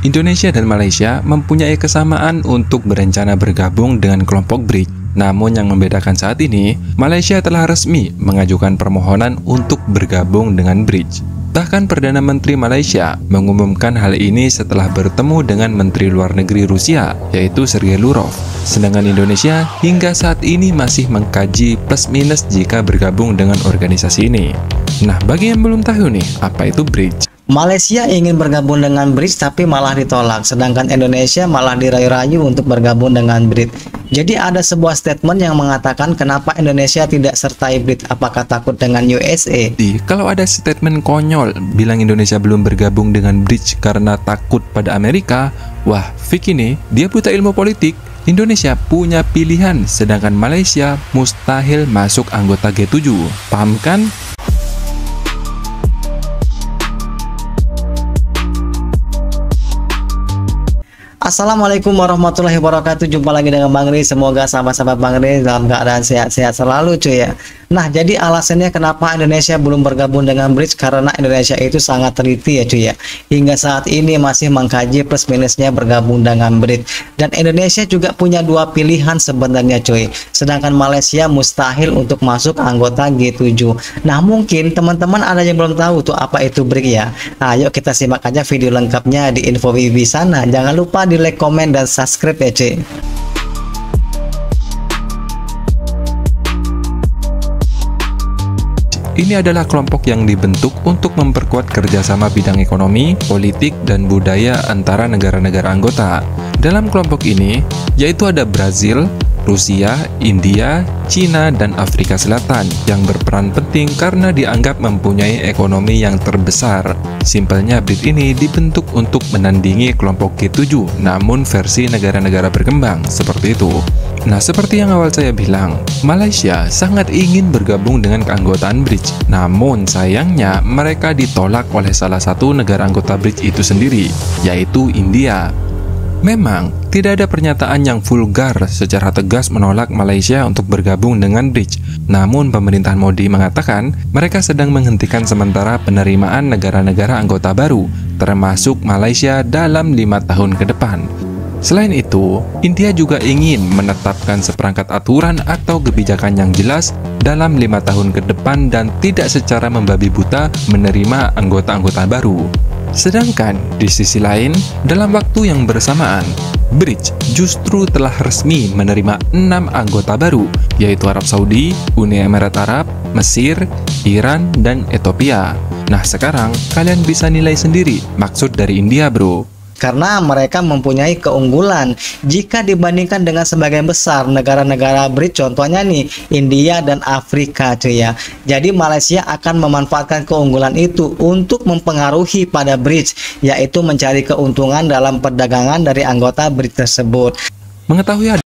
Indonesia dan Malaysia mempunyai kesamaan untuk berencana bergabung dengan kelompok BRICS. Namun yang membedakan saat ini, Malaysia telah resmi mengajukan permohonan untuk bergabung dengan BRICS. Bahkan Perdana Menteri Malaysia mengumumkan hal ini setelah bertemu dengan Menteri Luar Negeri Rusia, yaitu Sergei Lavrov. Sedangkan Indonesia hingga saat ini masih mengkaji plus minus jika bergabung dengan organisasi ini. Nah, bagi yang belum tahu nih, apa itu BRICS? Malaysia ingin bergabung dengan BRICS tapi malah ditolak, sedangkan Indonesia malah dirayu-rayu untuk bergabung dengan BRICS. Jadi ada sebuah statement yang mengatakan kenapa Indonesia tidak sertai BRICS, apakah takut dengan USA? Kalau ada statement konyol bilang Indonesia belum bergabung dengan BRICS karena takut pada Amerika, wah, Vicky nih, dia buta ilmu politik. Indonesia punya pilihan, sedangkan Malaysia mustahil masuk anggota G7. Paham kan? Assalamualaikum warahmatullahi wabarakatuh. Jumpa lagi dengan Bang Ri. Semoga sahabat-sahabat Bang Ri dalam keadaan sehat-sehat selalu cuy ya. Nah, jadi alasannya kenapa Indonesia belum bergabung dengan BRICS, karena Indonesia itu sangat teliti ya cuy ya. Hingga saat ini masih mengkaji plus minusnya bergabung dengan BRICS. Dan Indonesia juga punya dua pilihan sebenarnya cuy. Sedangkan Malaysia mustahil untuk masuk anggota G7. Nah, mungkin teman-teman ada yang belum tahu tuh apa itu BRICS ya. Nah, yuk kita simak aja video lengkapnya di info Wiwi sana. Jangan lupa di like, komen, dan subscribe ya cuy. Ini adalah kelompok yang dibentuk untuk memperkuat kerjasama bidang ekonomi, politik, dan budaya antara negara-negara anggota. Dalam kelompok ini, yaitu ada Brazil, Rusia, India, Cina, dan Afrika Selatan yang berperan penting karena dianggap mempunyai ekonomi yang terbesar. Simpelnya, BRICS ini dibentuk untuk menandingi kelompok G7, namun versi negara-negara berkembang, seperti itu. Nah, seperti yang awal saya bilang, Malaysia sangat ingin bergabung dengan keanggotaan BRICS. Namun, sayangnya mereka ditolak oleh salah satu negara anggota BRICS itu sendiri, yaitu India. Memang, tidak ada pernyataan yang vulgar secara tegas menolak Malaysia untuk bergabung dengan BRICS. Namun, pemerintahan Modi mengatakan mereka sedang menghentikan sementara penerimaan negara-negara anggota baru, termasuk Malaysia dalam 5 tahun ke depan. Selain itu, India juga ingin menetapkan seperangkat aturan atau kebijakan yang jelas dalam 5 tahun ke depan dan tidak secara membabi buta menerima anggota-anggota baru. Sedangkan di sisi lain, dalam waktu yang bersamaan, BRICS justru telah resmi menerima 6 anggota baru, yaitu Arab Saudi, Uni Emirat Arab, Mesir, Iran, dan Ethiopia. Nah, sekarang kalian bisa nilai sendiri maksud dari India, bro. Karena mereka mempunyai keunggulan jika dibandingkan dengan sebagian besar negara-negara BRICS, contohnya nih India dan Afrika cuy ya. Jadi Malaysia akan memanfaatkan keunggulan itu untuk mempengaruhi pada BRICS, yaitu mencari keuntungan dalam perdagangan dari anggota BRICS tersebut. Mengetahui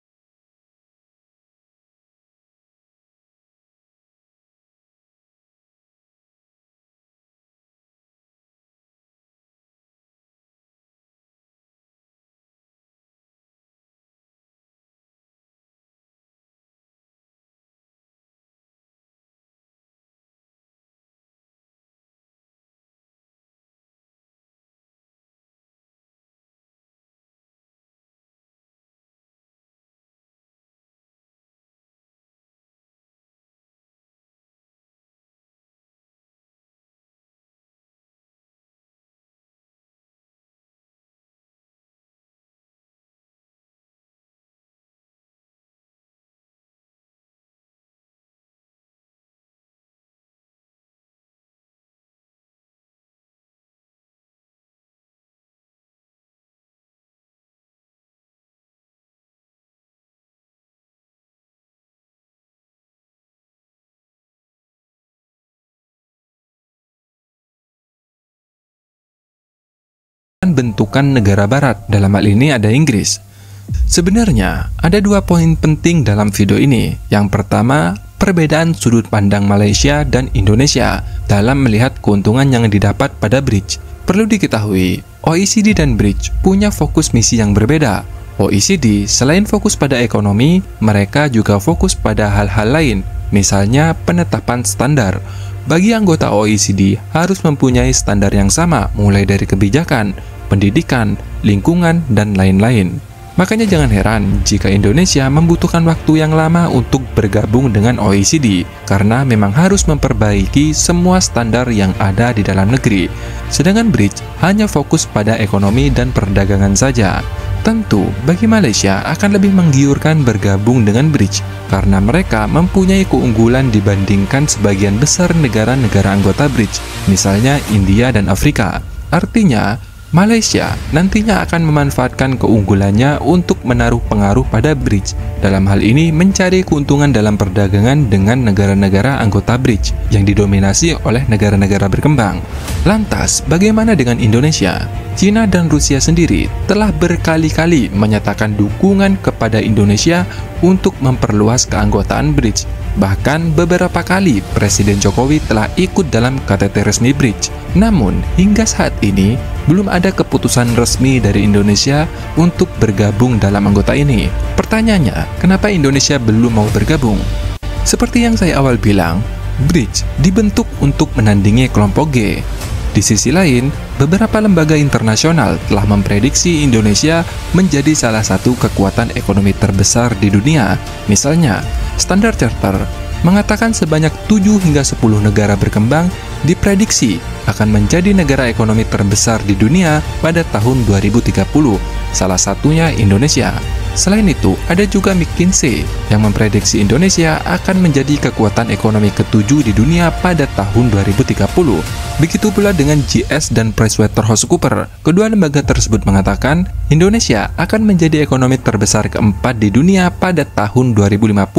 bentukan negara barat, dalam hal ini ada Inggris. Sebenarnya, ada 2 poin penting dalam video ini. Yang pertama, perbedaan sudut pandang Malaysia dan Indonesia dalam melihat keuntungan yang didapat pada BRICS. Perlu diketahui, OECD dan BRICS punya fokus misi yang berbeda. OECD selain fokus pada ekonomi, mereka juga fokus pada hal-hal lain, misalnya penetapan standar. Bagi anggota OECD harus mempunyai standar yang sama, mulai dari kebijakan, pendidikan, lingkungan, dan lain-lain. Makanya jangan heran jika Indonesia membutuhkan waktu yang lama untuk bergabung dengan OECD, karena memang harus memperbaiki semua standar yang ada di dalam negeri. Sedangkan BRICS hanya fokus pada ekonomi dan perdagangan saja. Tentu, bagi Malaysia akan lebih menggiurkan bergabung dengan BRICS, karena mereka mempunyai keunggulan dibandingkan sebagian besar negara-negara anggota BRICS, misalnya India dan Afrika. Artinya, Malaysia nantinya akan memanfaatkan keunggulannya untuk menaruh pengaruh pada BRICS. Dalam hal ini mencari keuntungan dalam perdagangan dengan negara-negara anggota BRICS yang didominasi oleh negara-negara berkembang. Lantas, bagaimana dengan Indonesia? China dan Rusia sendiri telah berkali-kali menyatakan dukungan kepada Indonesia untuk memperluas keanggotaan BRICS. Bahkan beberapa kali Presiden Jokowi telah ikut dalam KTT resmi BRICS. Namun, hingga saat ini belum ada keputusan resmi dari Indonesia untuk bergabung dalam anggota ini. Pertanyaannya, kenapa Indonesia belum mau bergabung? Seperti yang saya awal bilang, BRICS dibentuk untuk menandingi kelompok G. Di sisi lain, beberapa lembaga internasional telah memprediksi Indonesia menjadi salah satu kekuatan ekonomi terbesar di dunia. Misalnya, Standard Chartered mengatakan sebanyak 7 hingga 10 negara berkembang diprediksi akan menjadi negara ekonomi terbesar di dunia pada tahun 2030, salah satunya Indonesia. Selain itu, ada juga McKinsey yang memprediksi Indonesia akan menjadi kekuatan ekonomi ke-7 di dunia pada tahun 2030. Begitu pula dengan GS dan PricewaterhouseCoopers. Kedua lembaga tersebut mengatakan Indonesia akan menjadi ekonomi terbesar keempat di dunia pada tahun 2050.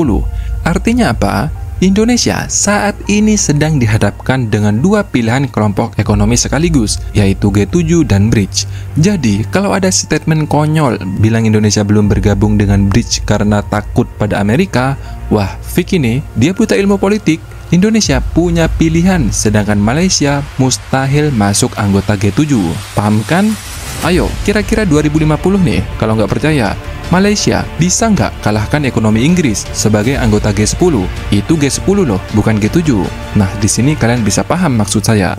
Artinya apa? Indonesia saat ini sedang dihadapkan dengan dua pilihan kelompok ekonomi sekaligus, yaitu G7 dan BRICS. Jadi, kalau ada statement konyol bilang Indonesia belum bergabung dengan BRICS karena takut pada Amerika, wah, fik ini, dia buta ilmu politik. Indonesia punya pilihan, sedangkan Malaysia mustahil masuk anggota G7. Paham kan? Ayo, kira-kira 2050 nih, kalau nggak percaya, Malaysia bisa nggak kalahkan ekonomi Inggris sebagai anggota G10? Itu G10 loh, bukan G7. Nah, di sini kalian bisa paham maksud saya.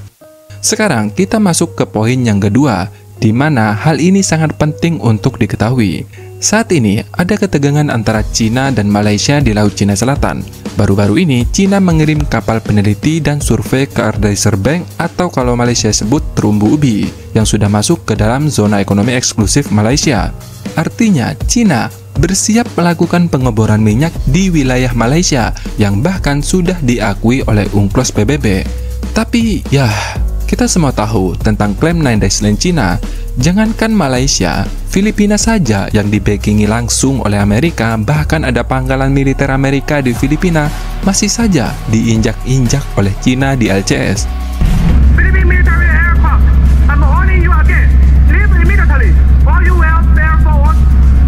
Sekarang kita masuk ke poin yang kedua, di mana hal ini sangat penting untuk diketahui. Saat ini ada ketegangan antara China dan Malaysia di Laut Cina Selatan. Baru-baru ini, China mengirim kapal peneliti dan survei ke Ardaser Bank atau kalau Malaysia sebut terumbu ubi, yang sudah masuk ke dalam zona ekonomi eksklusif Malaysia. Artinya, China bersiap melakukan pengeboran minyak di wilayah Malaysia yang bahkan sudah diakui oleh UNCLOS PBB. Tapi, ya, kita semua tahu tentang klaim Nine Days Land China. Jangankan Malaysia, Filipina saja yang dibackingi langsung oleh Amerika, bahkan ada pangkalan militer Amerika di Filipina, masih saja diinjak-injak oleh China di LCS. Philippine military aircraft, I'm warning you again, leave immediately, or you will bear forward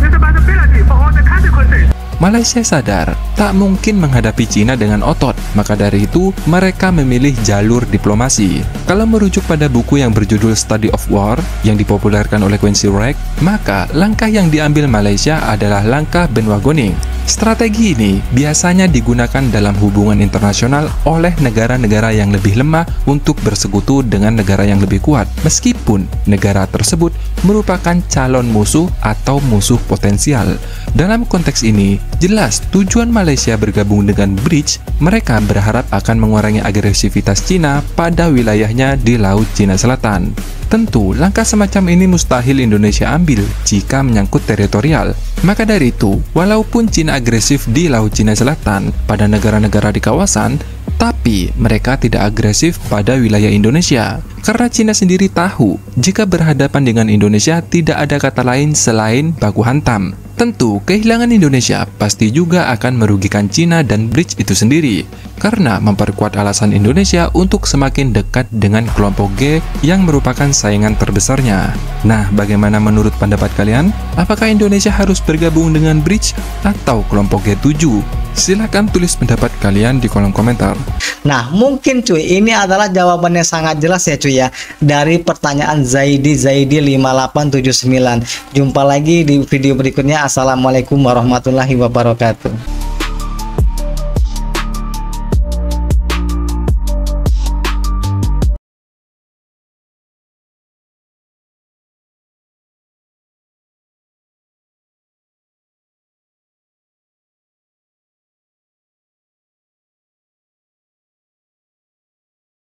responsibility for all the consequences. Malaysia sadar tak mungkin menghadapi China dengan otot, maka dari itu mereka memilih jalur diplomasi. Kalau merujuk pada buku yang berjudul Study of War yang dipopulerkan oleh Quincy Wright, maka langkah yang diambil Malaysia adalah langkah bandwagoning. Strategi ini biasanya digunakan dalam hubungan internasional oleh negara-negara yang lebih lemah untuk bersekutu dengan negara yang lebih kuat, meskipun negara tersebut merupakan calon musuh atau musuh potensial. Dalam konteks ini, jelas tujuan Malaysia bergabung dengan BRICS, mereka berharap akan mengurangi agresivitas China pada wilayahnya di Laut Cina Selatan. Tentu, langkah semacam ini mustahil Indonesia ambil jika menyangkut teritorial. Maka dari itu, walaupun China agresif di Laut Cina Selatan pada negara-negara di kawasan, tapi mereka tidak agresif pada wilayah Indonesia. Karena China sendiri tahu, jika berhadapan dengan Indonesia tidak ada kata lain selain baku hantam. Tentu, kehilangan Indonesia pasti juga akan merugikan China dan BRICS itu sendiri, karena memperkuat alasan Indonesia untuk semakin dekat dengan kelompok G yang merupakan saingan terbesarnya. Nah, bagaimana menurut pendapat kalian? Apakah Indonesia harus bergabung dengan BRICS atau kelompok G7? Silakan tulis pendapat kalian di kolom komentar. Nah, mungkin cuy, ini adalah jawabannya sangat jelas ya cuy ya, dari pertanyaan Zaidi 5879. Jumpa lagi di video berikutnya. Assalamualaikum warahmatullahi wabarakatuh.